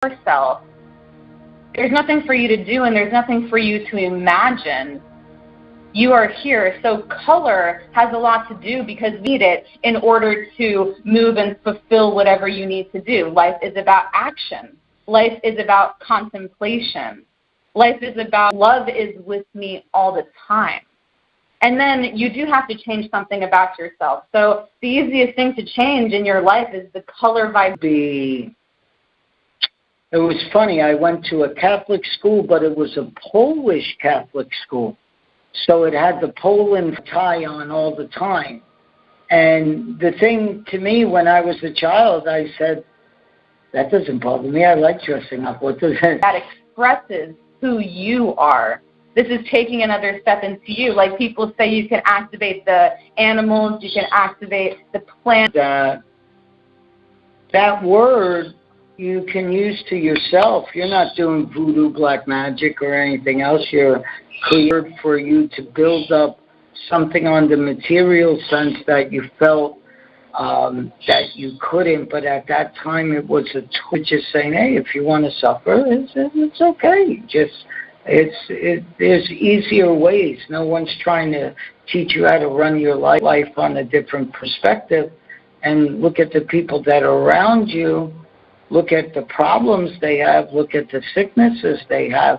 yourself, there's nothing for you to do and there's nothing for you to imagine. You are here. So color has a lot to do because you need it in order to move and fulfill whatever you need to do. Life is about action. Life is about contemplation. Life is about love is with me all the time. And then you do have to change something about yourself. So the easiest thing to change in your life is the color vibration. It was funny. I went to a Catholic school, but it was a Polish Catholic school. So it had the Poland tie on all the time. And the thing to me, when I was a child, I said, that doesn't bother me. I like dressing up. What does it? That expresses who you are. This is taking another step into you. Like people say you can activate the animals, you can activate the plants. That word you can use to yourself. You're not doing voodoo, black magic, or anything else. You're cleared for you to build up something on the material sense that you felt that you couldn't, but at that time it was a tool, just saying, hey, if you want to suffer, it's okay. There's easier ways. No one's trying to teach you how to run your life on a different perspective. And look at the people that are around you. Look at the problems they have. Look at the sicknesses they have.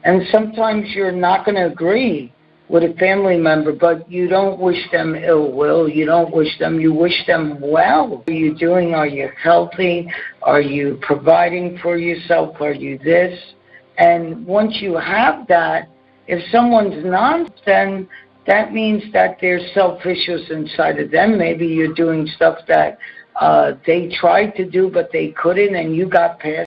And sometimes you're not going to agree with a family member, but you don't wish them ill will. You don't wish them. You wish them well. What are you doing? Are you healthy? Are you providing for yourself? Are you this? And once you have that, if someone's not, then that means that there's self-issues inside of them. Maybe you're doing stuff that they tried to do, but they couldn't, and you got past